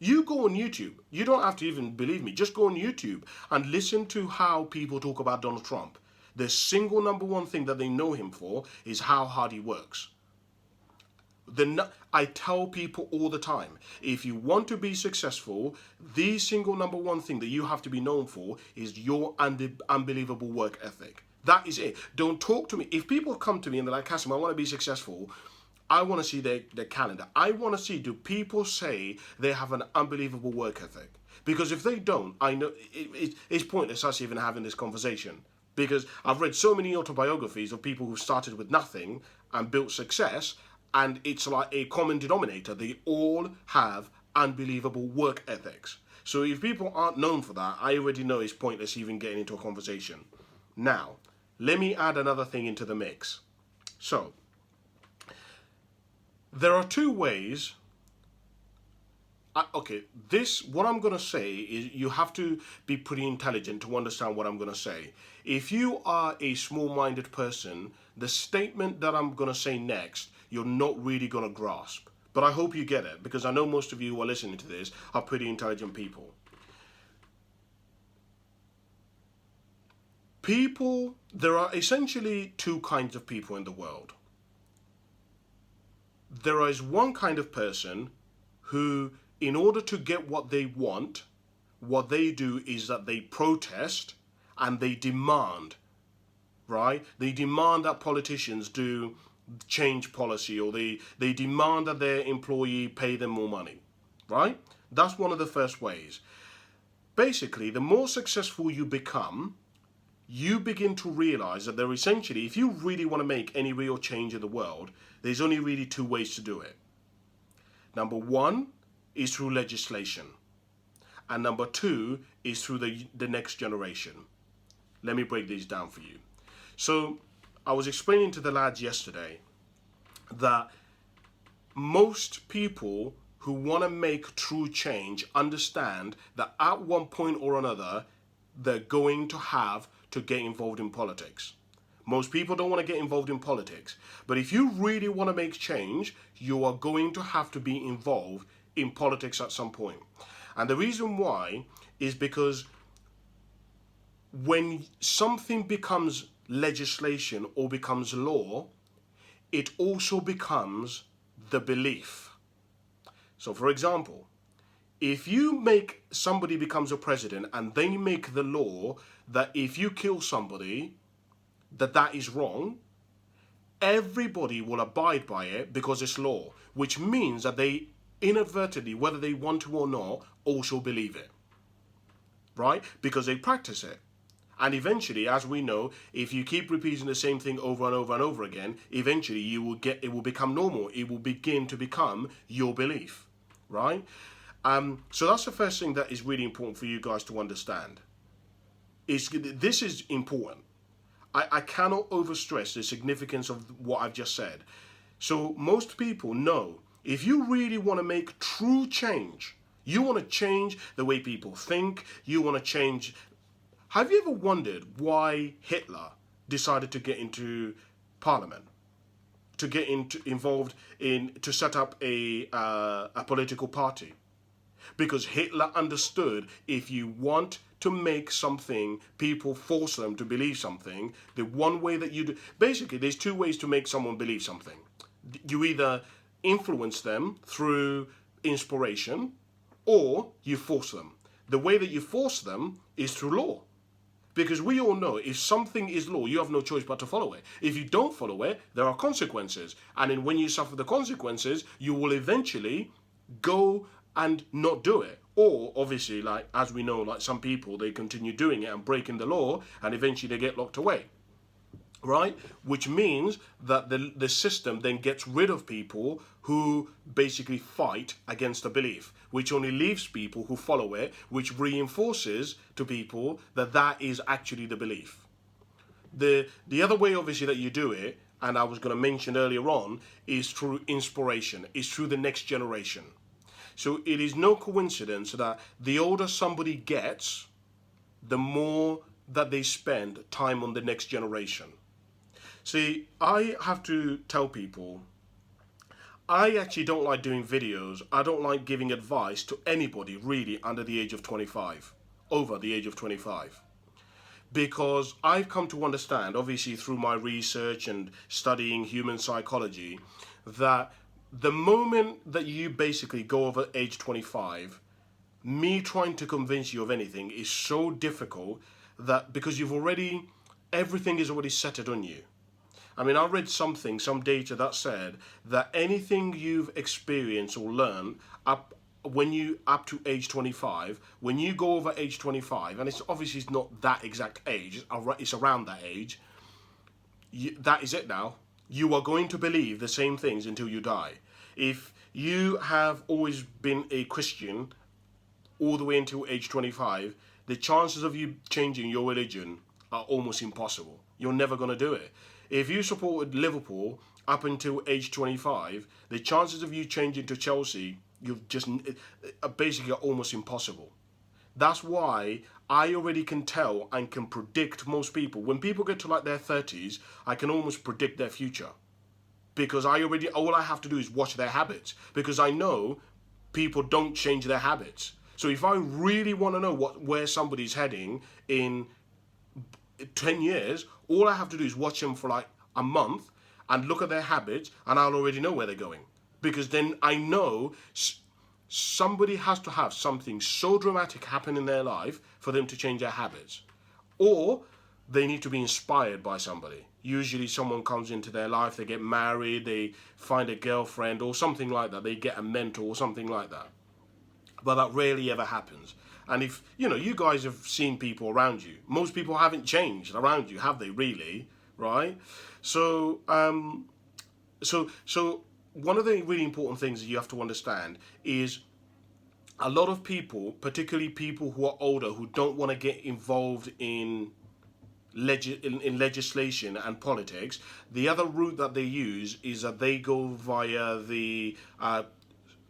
You go on YouTube. You don't have to even believe me. Just go on YouTube and listen to how people talk about Donald Trump. The single number one thing that they know him for is how hard he works. I tell people all the time, if you want to be successful, the single number one thing that you have to be known for is your unbelievable work ethic. That is it. Don't talk to me. If people come to me and they're like, Cassim, I want to be successful, I want to see their calendar. I want to see, do people say they have an unbelievable work ethic? Because if they don't, I know it's pointless us even having this conversation. Because I've read so many autobiographies of people who started with nothing and built success, and it's like a common denominator. They all have unbelievable work ethics. So if people aren't known for that, I already know it's pointless even getting into a conversation. Now, let me add another thing into the mix. So, there are two ways. What I'm going to say is you have to be pretty intelligent to understand what I'm going to say. If you are a small-minded person, the statement that I'm going to say next, you're not really going to grasp. But I hope you get it, because I know most of you who are listening to this are pretty intelligent people. There are essentially two kinds of people in the world. There is one kind of person who, in order to get what they want, what they do is that they protest and they demand, right? They demand that politicians do change policy, or they demand that their employee pay them more money, right? That's one of the first ways. Basically, the more successful you become, you begin to realize that there essentially, if you really want to make any real change in the world, there's only really two ways to do it. Number one is through legislation. And number two is through the next generation. Let me break these down for you. So I was explaining to the lads yesterday that most people who want to make true change understand that at one point or another, they're going to have to get involved in politics. Most people don't want to get involved in politics. But if you really want to make change, you are going to have to be involved in politics at some point. And the reason why is because when something becomes legislation or becomes law, it also becomes the belief. So for example, if somebody becomes a president and they make the law that if you kill somebody, that is wrong, everybody will abide by it because it's law, which means that they inadvertently, whether they want to or not, also believe it, right? Because they practice it. And eventually, as we know, if you keep repeating the same thing over and over and over again, eventually it will become normal. It will begin to become your belief, right? So that's the first thing that is really important for you guys to understand. This is important. I cannot overstress the significance of what I've just said. So most people know, if you really want to make true change, you want to change the way people think, you want to change. Have you ever wondered why Hitler decided to get into parliament, to get to set up a political party? Because Hitler understood if you want to make something, people force them to believe something, the one way that you do, basically there's two ways to make someone believe something. You either influence them through inspiration, or you force them. The way that you force them is through law. Because we all know if something is law, you have no choice but to follow it. If you don't follow it, there are consequences. And then when you suffer the consequences, you will eventually go and not do it. Or obviously, like as we know, like some people, they continue doing it and breaking the law, and eventually they get locked away. Right? Which means that the system then gets rid of people who basically fight against the belief, which only leaves people who follow it, which reinforces to people that is actually the belief. The other way, obviously, that you do it, and I was going to mention earlier on, is through inspiration, is through the next generation. So it is no coincidence that the older somebody gets, the more that they spend time on the next generation. See, I have to tell people, I actually don't like doing videos. I don't like giving advice to anybody really under the age of 25, over the age of 25. Because I've come to understand, obviously through my research and studying human psychology, that the moment that you basically go over age 25, me trying to convince you of anything is so difficult, that because everything is already settled on you. I mean, I read some data that said that anything you've experienced or learned up to age 25, when you go over age 25, and it's not that exact age, it's around that age, that is it now. You are going to believe the same things until you die. If you have always been a Christian all the way until age 25, the chances of you changing your religion are almost impossible. You're never going to do it. If you supported Liverpool up until age 25, the chances of you changing to Chelsea, you've just basically are almost impossible. That's why I already can tell and can predict most people. When people get to like their 30s, I can almost predict their future. Because all I have to do is watch their habits. Because I know people don't change their habits. So if I really want to know where somebody's heading in 10 years, all I have to do is watch them for like a month and look at their habits, and I'll already know where they're going. Because then I know somebody has to have something so dramatic happen in their life for them to change their habits. Or they need to be inspired by somebody. Usually someone comes into their life, they get married, they find a girlfriend or something like that. They get a mentor or something like that. But that rarely ever happens. And if, you guys have seen people around you. Most people haven't changed around you, have they really? Right? So, so one of the really important things that you have to understand is a lot of people, particularly people who are older, who don't want to get involved in legislation and politics, the other route that they use is that they go via the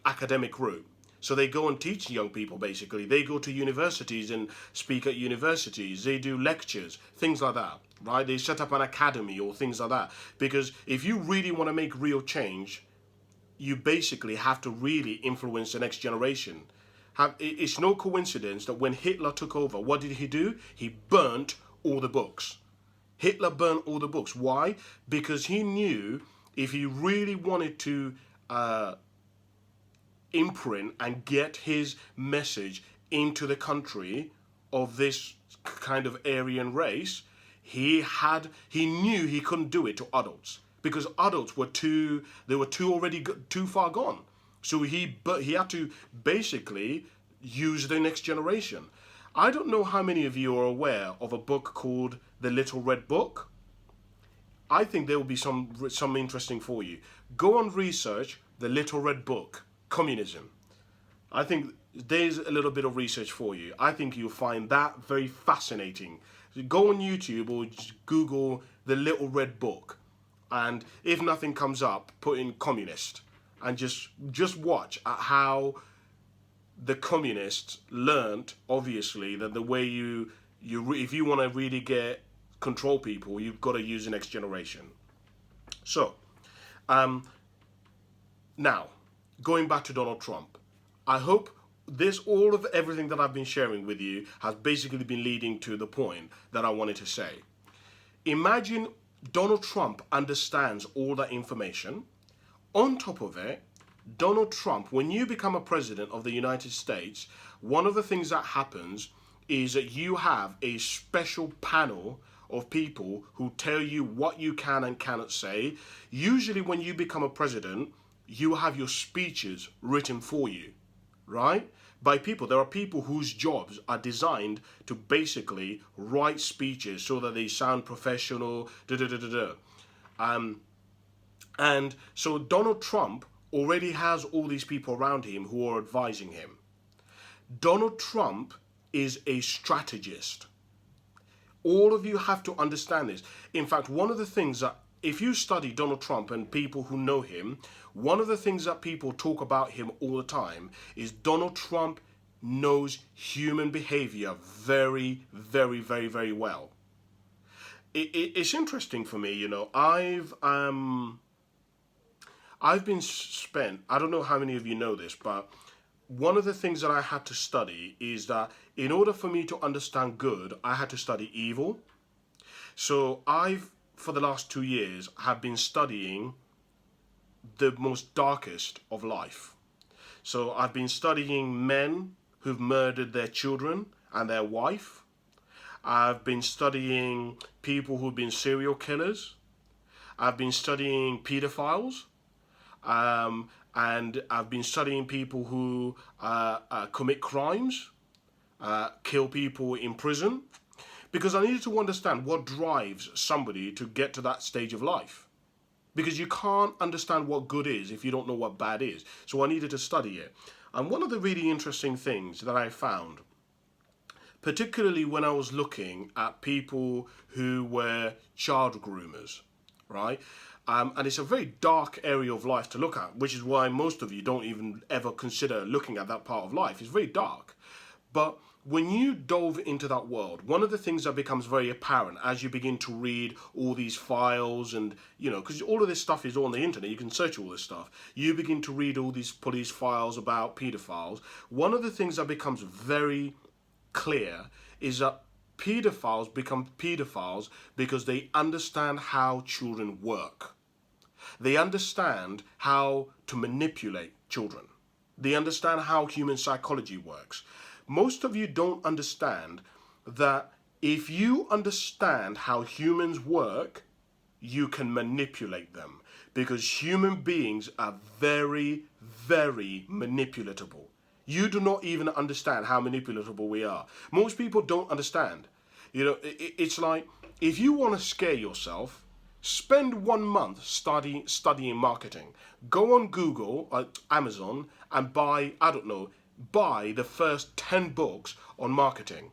academic route. So they go and teach young people, basically. They go to universities and speak at universities. They do lectures, things like that, right? They set up an academy or things like that. Because if you really want to make real change, you basically have to really influence the next generation. It's no coincidence that when Hitler took over, what did he do? He burnt all the books. Hitler burnt all the books. Why? Because he knew if he really wanted to imprint and get his message into the country of this kind of Aryan race, he knew he couldn't do it to adults, because adults were too far gone. So he had to basically use the next generation. I don't know how many of you are aware of a book called The Little Red Book. I think there will be some interesting for you. Go and research The Little Red Book, Communism. I think there's a little bit of research for you. I think you'll find that very fascinating. Go on YouTube or just Google The Little Red Book, and if nothing comes up, put in communist, and just watch at how the communists learned, obviously, that the way if you want to really control people, you've got to use the next generation. So, now, going back to Donald Trump, I hope everything that I've been sharing with you has basically been leading to the point that I wanted to say. Imagine Donald Trump understands all that information. On top of it, Donald Trump, when you become a president of the United States, one of the things that happens is that you have a special panel of people who tell you what you can and cannot say. Usually when you become a president, you have your speeches written for you, right? By people. There are people whose jobs are designed to basically write speeches so that they sound professional, and so Donald Trump already has all these people around him who are advising him. Donald Trump is a strategist. All of you have to understand this. In fact, one of the things that, if you study Donald Trump and people who know him, one of the things that people talk about him all the time is Donald Trump knows human behavior very, very, very, very well. It's interesting for me, I've I've been spent, I don't know how many of you know this, but one of the things that I had to study is that in order for me to understand good, I had to study evil. So for the last 2 years, have been studying the most darkest of life. So I've been studying men who've murdered their children and their wife. I've been studying people who've been serial killers. I've been studying pedophiles. And I've been studying people who commit crimes, kill people in prison, because I needed to understand what drives somebody to get to that stage of life. Because you can't understand what good is if you don't know what bad is. So I needed to study it. And one of the really interesting things that I found, particularly when I was looking at people who were child groomers, right? And it's a very dark area of life to look at, which is why most of you don't even ever consider looking at that part of life. It's very dark. But when you dove into that world, one of the things that becomes very apparent as you begin to read all these files and, because all of this stuff is on the internet, you can search all this stuff. You begin to read all these police files about pedophiles. One of the things that becomes very clear is that pedophiles become pedophiles because they understand how children work. They understand how to manipulate children. They understand how human psychology works. Most of you don't understand that if you understand how humans work, you can manipulate them, because human beings are very, very manipulatable. You do not even understand how manipulatable we are. Most people don't understand. It's like, if you want to scare yourself, spend 1 month studying marketing. Go on Google or Amazon and buy the first 10 books on marketing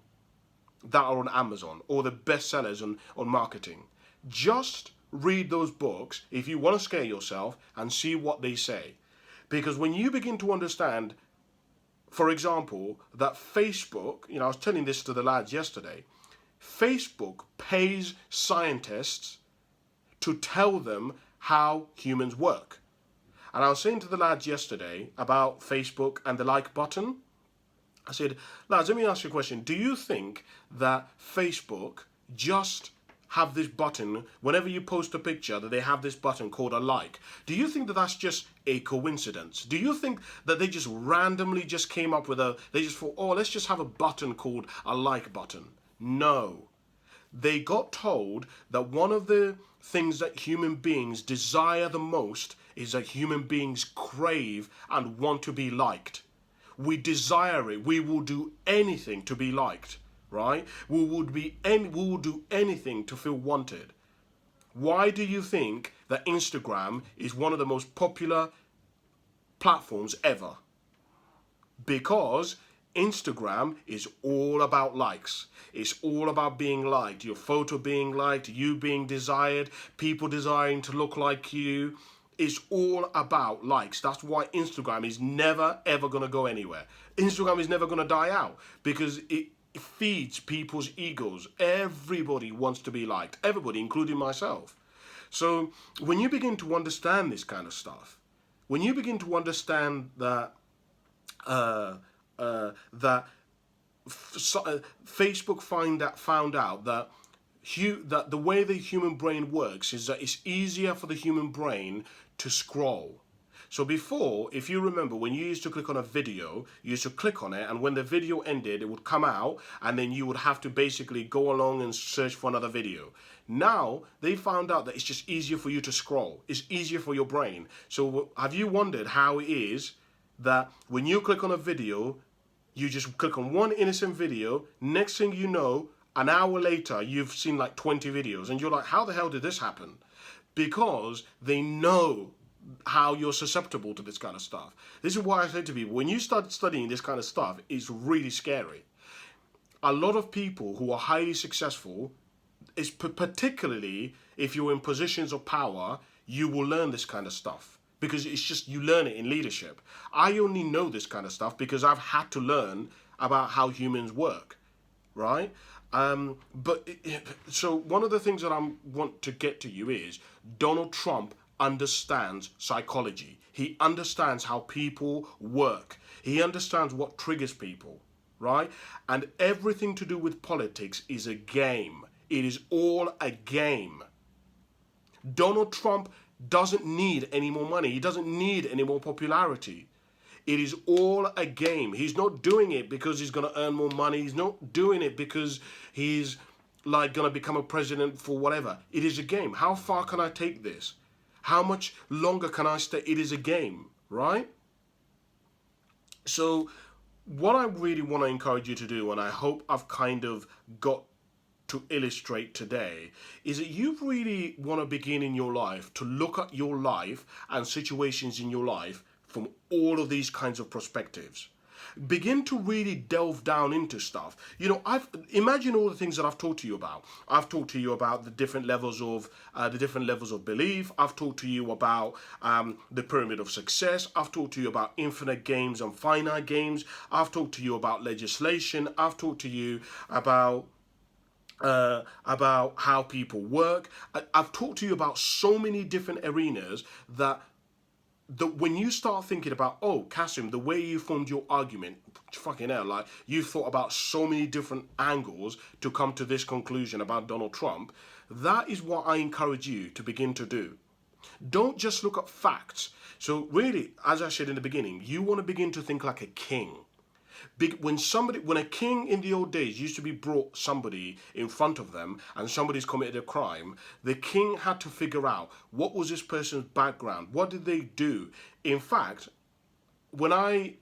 that are on Amazon, or the bestsellers on marketing. Just read those books if you want to scare yourself and see what they say. Because when you begin to understand, for example, that Facebook, I was telling this to the lads yesterday, Facebook pays scientists to tell them how humans work. And I was saying to the lads yesterday about Facebook and the like button. I said, lads, let me ask you a question. Do you think that Facebook just have this button, whenever you post a picture, that they have this button called a like? Do you think that that's just a coincidence? Do you think that they just randomly just came up with they just thought, let's just have a button called a like button? No. They got told that one of the things that human beings desire the most is that human beings crave and want to be liked. We desire it. We will do anything to be liked, right? We will do anything to feel wanted. Why do you think that Instagram is one of the most popular platforms ever? Because Instagram is all about likes. It's all about being liked. Your photo being liked, you being desired, people desiring to look like you. It's all about likes. That's why Instagram is never ever going to go anywhere. Instagram is never going to die out, because it feeds people's egos. Everybody wants to be liked. Everybody, including myself. So when you begin to understand this kind of stuff, when you begin to understand that Facebook found out that the way the human brain works is that it's easier for the human brain to scroll. So before, if you remember, when you used to click on a video, you used to click on it, and when the video ended, it would come out, and then you would have to basically go along and search for another video. Now, they found out that it's just easier for you to scroll. It's easier for your brain. So have you wondered how it is that when you click on a video, you just click on one innocent video, next thing you know, an hour later, you've seen like 20 videos, and you're like, how the hell did this happen? Because they know how you're susceptible to this kind of stuff. This is why I say to people, when you start studying this kind of stuff, it's really scary. A lot of people who are highly successful, is particularly if you're in positions of power, you will learn this kind of stuff. Because it's just, you learn it in leadership. I only know this kind of stuff because I've had to learn about how humans work, right? So one of the things that I want to get to you is Donald Trump understands psychology. He understands how people work. He understands what triggers people, right? And everything to do with politics is a game. It is all a game. Donald Trump doesn't need any more money. He doesn't need any more popularity. It is all a game. He's not doing it because he's going to earn more money. He's not doing it because he's like going to become a president for whatever. It is a game. How far can I take this? How much longer can I stay? It is a game, right? So what I really want to encourage you to do, and I hope I've kind of got to illustrate today, is that you really want to begin in your life to look at your life and situations in your life from all of these kinds of perspectives. Begin to really delve down into stuff. You know, imagine all the things that I've talked to you about. I've talked to you about the different levels of belief. I've talked to you about the pyramid of success. I've talked to you about infinite games and finite games. I've talked to you about legislation. I've talked to you about how people work. I've talked to you about so many different arenas that when you start thinking about, oh, Cassim, the way you formed your argument, fucking hell, like you've thought about so many different angles to come to this conclusion about Donald Trump, that is what I encourage you to begin to do. Don't just look at facts. So really, as I said in the beginning, you want to begin to think like a king. When a king in the old days used to be brought somebody in front of them and somebody's committed a crime, the king had to figure out what was this person's background, what did they do. In fact, I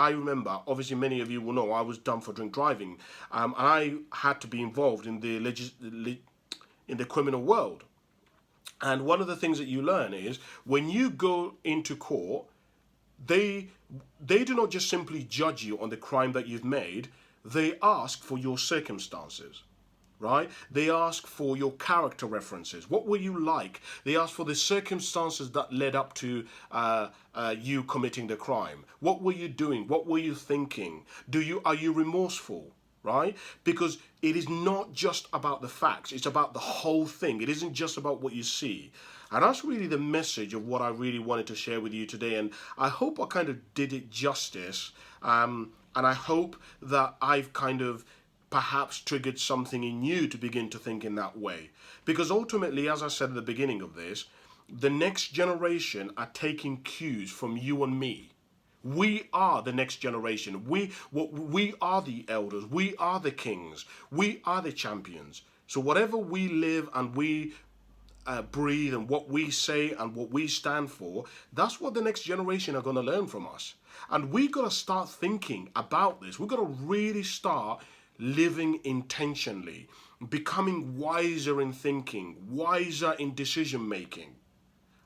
remember, obviously many of you will know I was done for drink driving, and I had to be involved in the criminal world. And one of the things that you learn is when you go into court, they do not just simply judge you on the crime that you've made. They ask for your circumstances, right? They ask for your character references. What were you like? They ask for the circumstances that led up to you committing the crime. What were you doing? What were you thinking? Are you remorseful? Right? Because it is not just about the facts. It's about the whole thing. It isn't just about what you see. And that's really the message of what I really wanted to share with you today. And I hope I kind of did it justice. And I hope that I've kind of perhaps triggered something in you to begin to think in that way. Because ultimately, as I said at the beginning of this, the next generation are taking cues from you and me. We are the next generation. We are the elders. We are the kings. We are the champions. So whatever we live and we breathe and what we say and what we stand for, that's what the next generation are going to learn from us. And we got to start thinking about this. We've got to really start living intentionally, becoming wiser in thinking, wiser in decision making.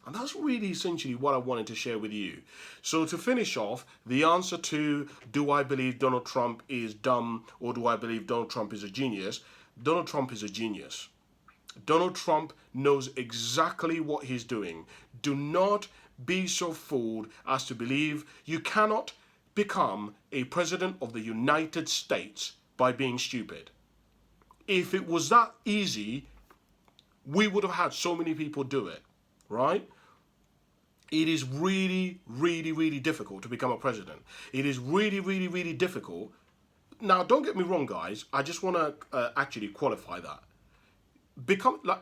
And that's really essentially what I wanted to share with you. So to finish off, the answer to do I believe Donald Trump is dumb or do I believe Donald Trump is a genius? Donald Trump is a genius. Donald Trump knows exactly what he's doing. Do not be so fooled as to believe you cannot become a president of the United States by being stupid. If it was that easy, we would have had so many people do it, right? It is really, really, really difficult to become a president. It is really, really, really difficult. Now, don't get me wrong, guys. I just want to actually qualify that.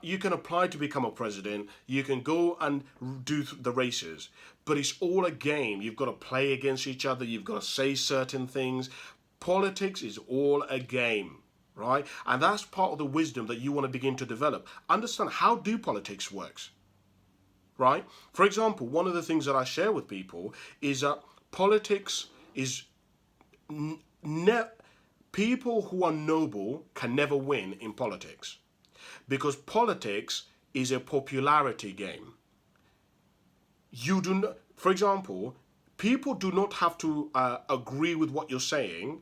You can apply to become a president. You can go and do the races, but it's all a game. You've got to play against each other. You've got to say certain things. Politics is all a game, right? And that's part of the wisdom that you want to begin to develop. Understand how do politics works. Right? For example, one of the things that I share with people is that politics is people who are noble can never win in politics, because politics is a popularity game. You do not, for example, people do not have to agree with what you're saying,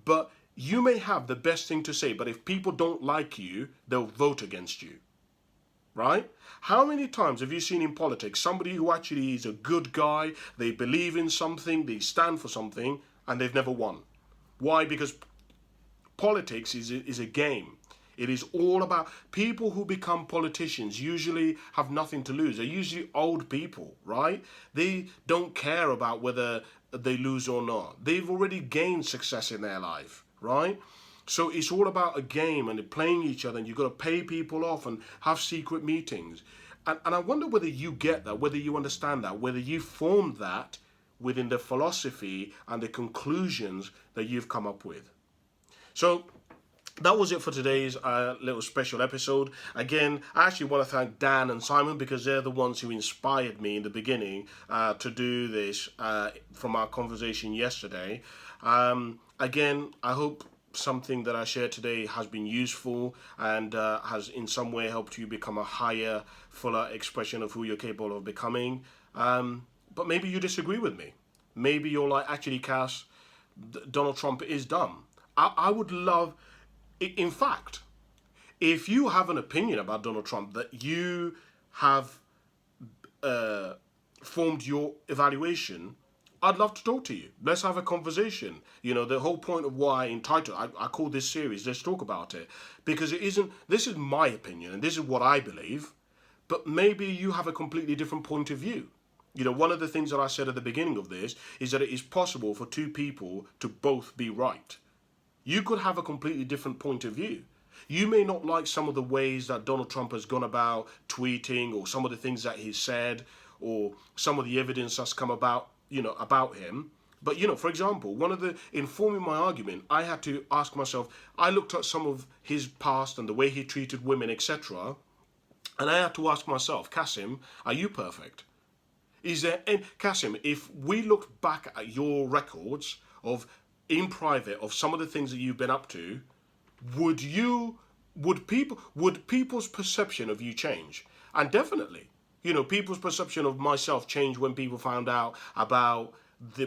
but you may have the best thing to say, but if people don't like you, they'll vote against you. Right? How many times have you seen in politics somebody who actually is a good guy, they believe in something, they stand for something, and they've never won? Why? Because politics is a game. It is all about people who become politicians usually have nothing to lose. They're usually old people, right? They don't care about whether they lose or not. They've already gained success in their life, right? So it's all about a game and playing each other, and you've got to pay people off and have secret meetings. And I wonder whether you get that, whether you understand that, whether you formed that within the philosophy and the conclusions that you've come up with. So that was it for today's little special episode. Again, I actually want to thank Dan and Simon because they're the ones who inspired me in the beginning to do this from our conversation yesterday. Again, I hope something that I shared today has been useful and has in some way helped you become a higher, fuller expression of who you're capable of becoming. But maybe you disagree with me. Maybe you're like, actually, Cass, Donald Trump is dumb. I would love, in fact, if you have an opinion about Donald Trump that you have formed your evaluation, I'd love to talk to you. Let's have a conversation. You know, the whole point of why I call this series, Let's Talk About It, because this is my opinion and this is what I believe, but maybe you have a completely different point of view. You know, one of the things that I said at the beginning of this is that it is possible for two people to both be right. You could have a completely different point of view. You may not like some of the ways that Donald Trump has gone about tweeting, or some of the things that he's said, or some of the evidence that's come about, about him. But, for example, in forming my argument, I had to ask myself, I looked at some of his past and the way he treated women, etc. And I had to ask myself, Cassim, are you perfect? Cassim, if we looked back at your records in private of some of the things that you've been up to, would people's perception of you change? And definitely, people's perception of myself changed when people found out about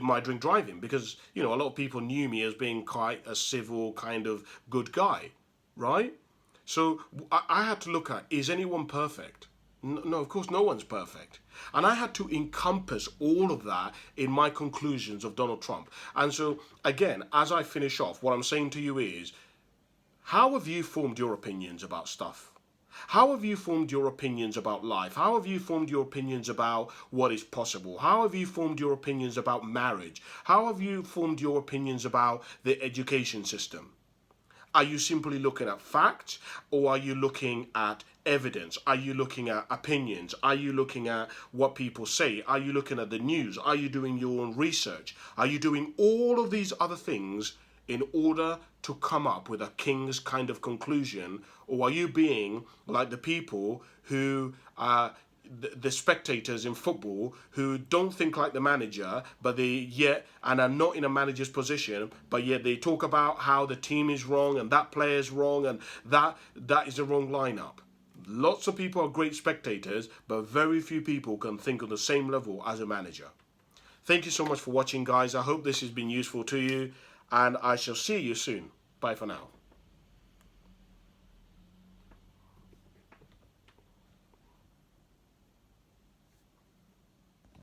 my drink driving, because a lot of people knew me as being quite a civil kind of good guy, right? So I had to look at, is anyone perfect? No, of course no one's perfect. And I had to encompass all of that in my conclusions of Donald Trump. And so, again, as I finish off, what I'm saying to you is, how have you formed your opinions about stuff? How have you formed your opinions about life? How have you formed your opinions about what is possible? How have you formed your opinions about marriage? How have you formed your opinions about the education system? Are you simply looking at facts, or are you looking at evidence? Are you looking at opinions? Are you looking at what people say? Are you looking at the news? Are you doing your own research? Are you doing all of these other things in order to come up with a king's kind of conclusion? Or are you being like the people who the spectators in football who don't think like the manager, but and are not in a manager's position, but yet they talk about how the team is wrong and that player is wrong and that is the wrong lineup? Lots of people are great spectators, but very few people can think on the same level as a manager. Thank you so much for watching, guys. I hope this has been useful to you, and I shall see you soon. Bye for now.